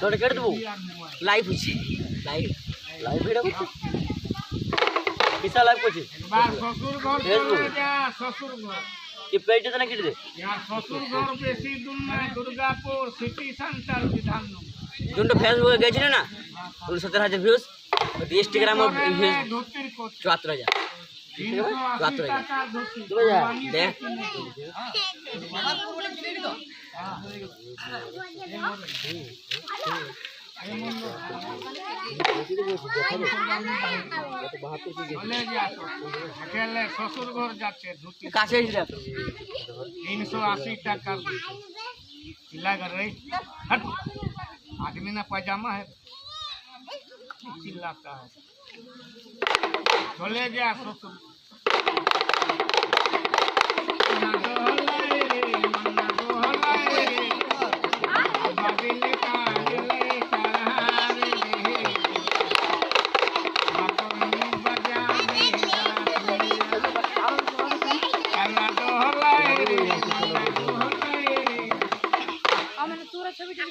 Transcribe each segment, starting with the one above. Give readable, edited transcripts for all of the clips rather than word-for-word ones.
তোরে কেটে দেবো লাইভ হচ্ছে লাইভ লাইভ ভিডিও কিসা লাইভ করছি শ্বশুর ঘর চলে যা শ্বশুর ঘর কি প্লেটে তো না কেটে দে यार শ্বশুর ঘর বেশি দূর নয় দুর্গাপুর সিটি সেন্টার বিধাননগর দুটো ফেসবুকে গেছিল না 70,000 ভিউজ ইনস্টাগ্রাম ভিউজ ধুতির কত 74,000 380 টাকা ধুতি দেখ শ্বশুর ঘর যাচ্ছে ধুতি কাছে 380 টাকা चिल्ला रही हट आदमी ना पैजामा है चिल्लाता है चले गया ससुर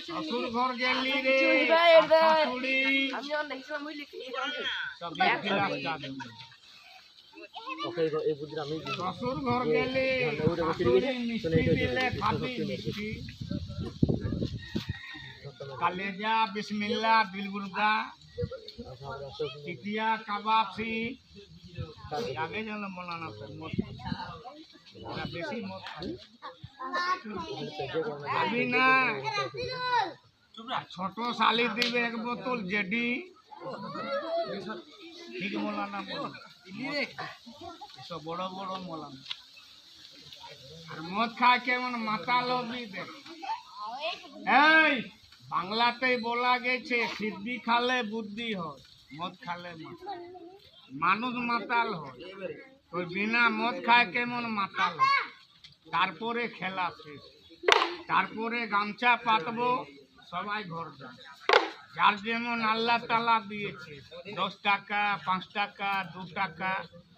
শ্বশুর ঘর গেলি রে শাশুড়ি আমি অন দেখছিলাম ওই লিখে সব এক গ্লাস চা দেব ওকে এই বুদ্ধি আমি শ্বশুর ঘর গেলে মিষ্টি দিলে খাবি মিষ্টি कलेजा बिस्मिल्लाह दिलबुर्गा टिकिया कबाब सी आगे जाना बनाना फिर मत बेसी मत अभी ना छोटो साली दिवे एक बोतल जेडी ठीक मोलाना सब बड़ो बड़ो मोलाना और मत खा के मन माता लो भी दे বাংলাতেই বলা গেছে সিদ্ধি খালে বুদ্ধি হয় মদ খালে মানুষ মাতাল হয় তো বিনা মদ খায় কেমন মাতাল হয় তারপরে খেলা শেষ তারপরে গামছা পাতবো সবাই ঘর যায় যার যেমন আল্লাহ তাআলা দিয়েছে 10 টাকা 5 টাকা 2 টাকা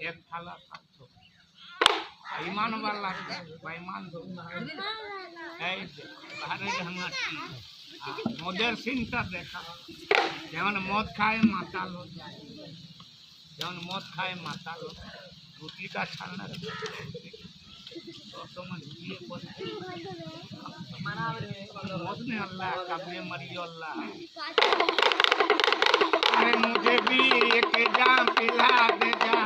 এক থালা খাচ্ছ ইমান वाला বেঈমান এই বাহারে ঢাঙ্গাটি মদের সিনটা দেখা যেমন মদ খায় মাতাল যেমন মদ খায় মাতাল রুটিটা ছাড়না मौत में अल्लाह कब्र मरियो अल्लाह अरे मुझे भी एक जाम पिला दे जा